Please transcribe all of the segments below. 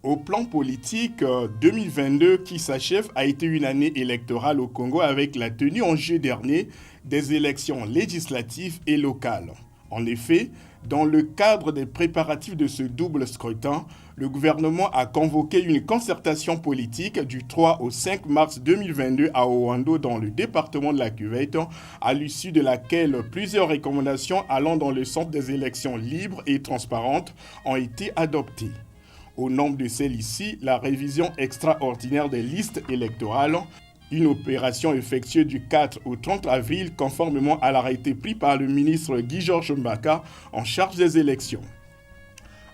Au plan politique, 2022 qui s'achève a été une année électorale au Congo avec la tenue en juillet dernier des élections législatives et locales. En effet, dans le cadre des préparatifs de ce double scrutin, le gouvernement a convoqué une concertation politique du 3 au 5 mars 2022 à Ouando dans le département de la Cuvette, à l'issue de laquelle plusieurs recommandations allant dans le sens des élections libres et transparentes ont été adoptées. Au nombre de celles-ci, la révision extraordinaire des listes électorales, une opération effectuée du 4 au 30 avril conformément à l'arrêté pris par le ministre Guy-Georges Mbaka en charge des élections.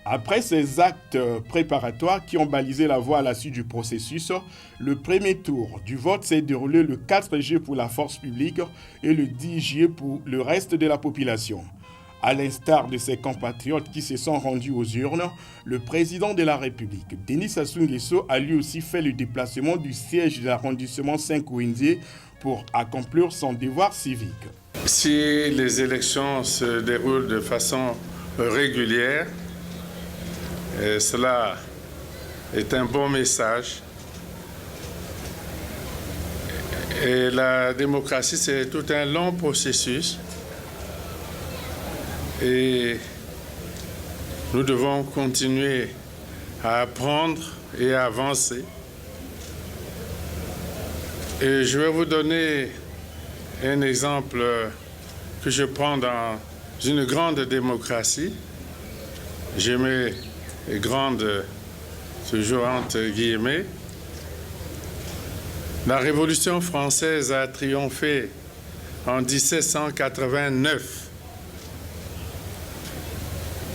Après ces actes préparatoires qui ont balisé la voie à la suite du processus, le premier tour du vote s'est déroulé le 4 juillet pour la force publique et le 10 juillet pour le reste de la population. À l'instar de ses compatriotes qui se sont rendus aux urnes, le président de la République, Denis Sassou Nguesso, a lui aussi fait le déplacement du siège de l'arrondissement 5 Ouindé pour accomplir son devoir civique. Si les élections se déroulent de façon régulière, cela est un bon message. Et la démocratie, c'est tout un long processus. Et nous devons continuer à apprendre et à avancer. Et je vais vous donner un exemple que je prends dans une grande démocratie. Je mets grande toujours entre guillemets. La Révolution française a triomphé en 1789.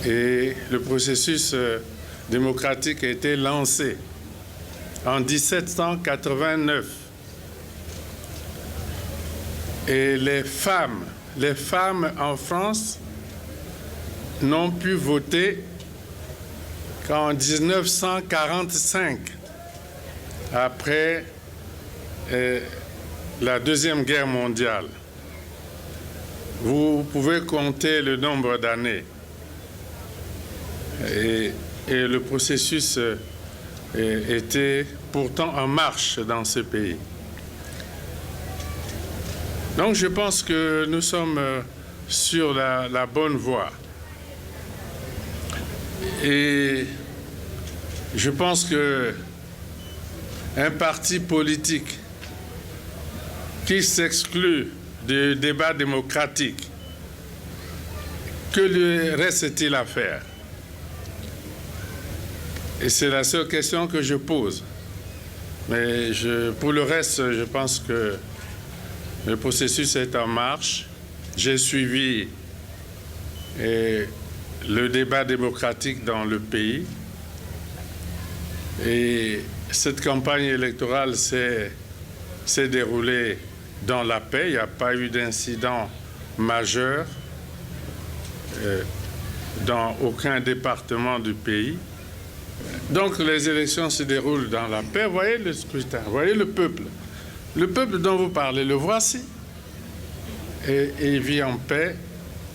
Et le processus démocratique a été lancé en 1789. Et les femmes en France n'ont pu voter qu'en 1945, après la Deuxième Guerre mondiale. Vous pouvez compter le nombre d'années. Et le processus était pourtant en marche dans ce pays. Donc je pense que nous sommes sur la bonne voie. Et je pense qu'un parti politique qui s'exclut du débat démocratique, que lui reste-t-il à faire? Et c'est la seule question que je pose. Mais pour le reste, je pense que le processus est en marche. J'ai suivi le débat démocratique dans le pays. Et cette campagne électorale s'est déroulée dans la paix. Il n'y a pas eu d'incident majeur dans aucun département du pays. Donc les élections se déroulent dans la paix. Voyez le scrutin, voyez le peuple. Le peuple dont vous parlez, le voici. Et il vit en paix,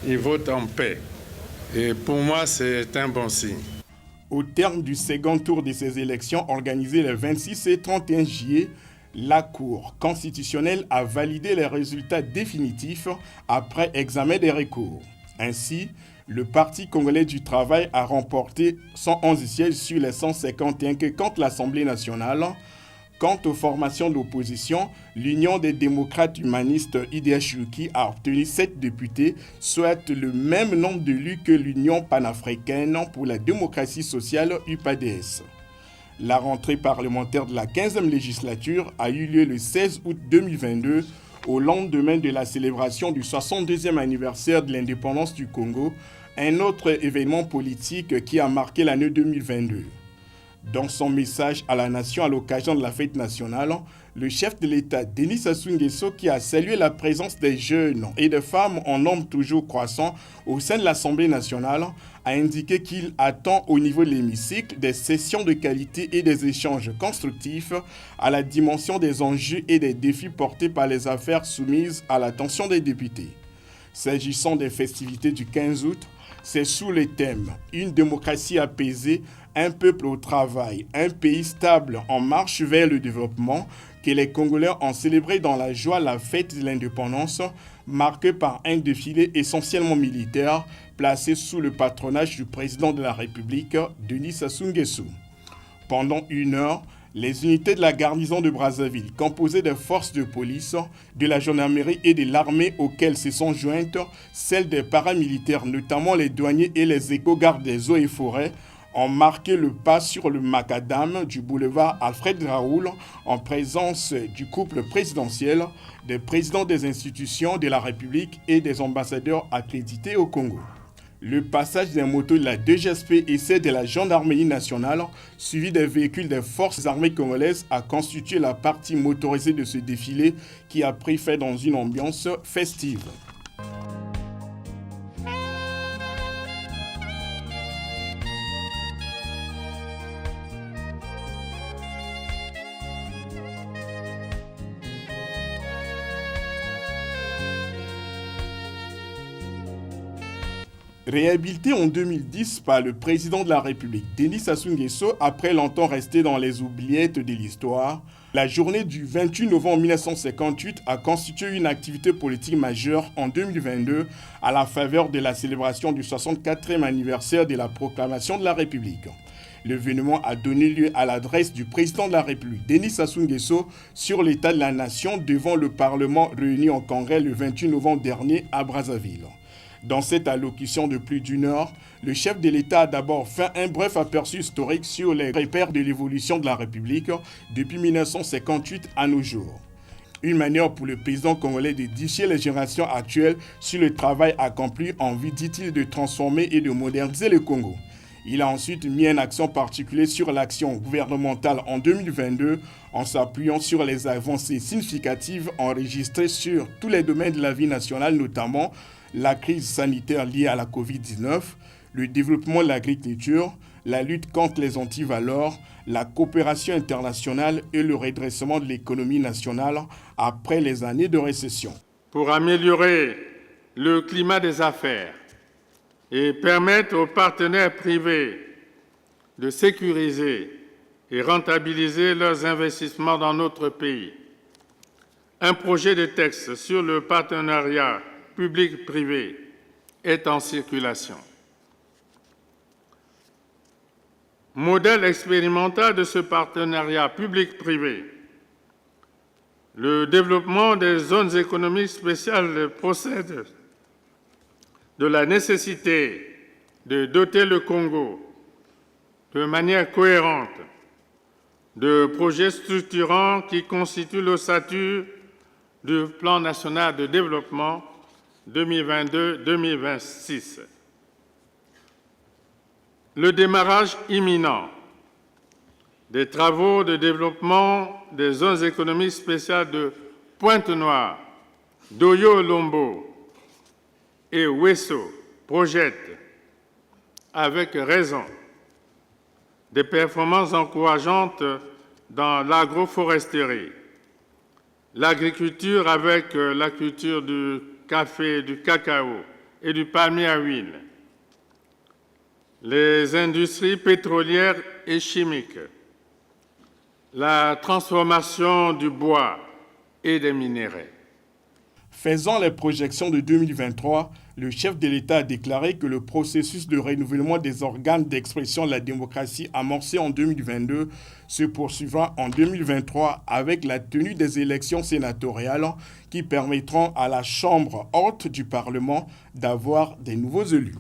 il vote en paix. Et pour moi, c'est un bon signe. Au terme du second tour de ces élections organisées les 26 et 31 juillet, la Cour constitutionnelle a validé les résultats définitifs après examen des recours. Ainsi, le Parti congolais du travail a remporté 111 sièges sur les 151 que compte l'Assemblée nationale. Quant aux formations d'opposition, l'Union des démocrates humanistes IDH-UKI a obtenu 7 députés, soit le même nombre d'élus que l'Union panafricaine pour la démocratie sociale UPADS. La rentrée parlementaire de la 15e législature a eu lieu le 16 août 2022, au lendemain de la célébration du 62e anniversaire de l'indépendance du Congo, un autre événement politique qui a marqué l'année 2022. Dans son message à la nation à l'occasion de la fête nationale, le chef de l'État, Denis Sassou Nguesso, qui a salué la présence des jeunes et des femmes en nombre toujours croissant au sein de l'Assemblée nationale, a indiqué qu'il attend au niveau de l'hémicycle des sessions de qualité et des échanges constructifs à la dimension des enjeux et des défis portés par les affaires soumises à l'attention des députés. S'agissant des festivités du 15 août, C'est sous le thème « Une démocratie apaisée, un peuple au travail, un pays stable en marche vers le développement » que les Congolais ont célébré dans la joie la fête de l'indépendance, marquée par un défilé essentiellement militaire placé sous le patronage du président de la République, Denis Sassou Nguesso. Pendant 1 heure, les unités de la garnison de Brazzaville, composées des forces de police, de la gendarmerie et de l'armée auxquelles se sont jointes celles des paramilitaires, notamment les douaniers et les éco-gardes des eaux et forêts, ont marqué le pas sur le macadam du boulevard Alfred Raoul en présence du couple présidentiel, des présidents des institutions de la République et des ambassadeurs accrédités au Congo. Le passage des motos de la DGSP et celle de la gendarmerie nationale, suivi des véhicules des forces armées congolaises, a constitué la partie motorisée de ce défilé qui a pris fin dans une ambiance festive. Réhabilité en 2010 par le président de la République, Denis Sassou Nguesso, après longtemps resté dans les oubliettes de l'histoire, la journée du 28 novembre 1958 a constitué une activité politique majeure en 2022 à la faveur de la célébration du 64e anniversaire de la proclamation de la République. L'événement a donné lieu à l'adresse du président de la République, Denis Sassou Nguesso, sur l'état de la nation devant le Parlement réuni en congrès le 28 novembre dernier à Brazzaville. Dans cette allocution de plus d'1 heure, le chef de l'État a d'abord fait un bref aperçu historique sur les repères de l'évolution de la République depuis 1958 à nos jours. Une manière pour le président congolais d'édifier les générations actuelles sur le travail accompli en vue, dit-il, de transformer et de moderniser le Congo. Il a ensuite mis un accent particulier sur l'action gouvernementale en 2022 en s'appuyant sur les avancées significatives enregistrées sur tous les domaines de la vie nationale, notamment la crise sanitaire liée à la Covid-19, le développement de l'agriculture, la lutte contre les antivaleurs, la coopération internationale et le redressement de l'économie nationale après les années de récession. Pour améliorer le climat des affaires et permettre aux partenaires privés de sécuriser et rentabiliser leurs investissements dans notre pays, un projet de texte sur le partenariat public-privé est en circulation. Modèle expérimental de ce partenariat public-privé, le développement des zones économiques spéciales procède de la nécessité de doter le Congo de manière cohérente de projets structurants qui constituent l'ossature du Plan national de développement 2022-2026. Le démarrage imminent des travaux de développement des zones économiques spéciales de Pointe-Noire, d'Oyo-Lombo et Ouesso projette, avec raison, des performances encourageantes dans l'agroforesterie, l'agriculture avec la culture du café, du cacao et du palmier à huile, les industries pétrolières et chimiques, la transformation du bois et des minéraux. Faisant les projections de 2023, le chef de l'État a déclaré que le processus de renouvellement des organes d'expression de la démocratie amorcé en 2022 se poursuivra en 2023 avec la tenue des élections sénatoriales qui permettront à la Chambre haute du Parlement d'avoir des nouveaux élus.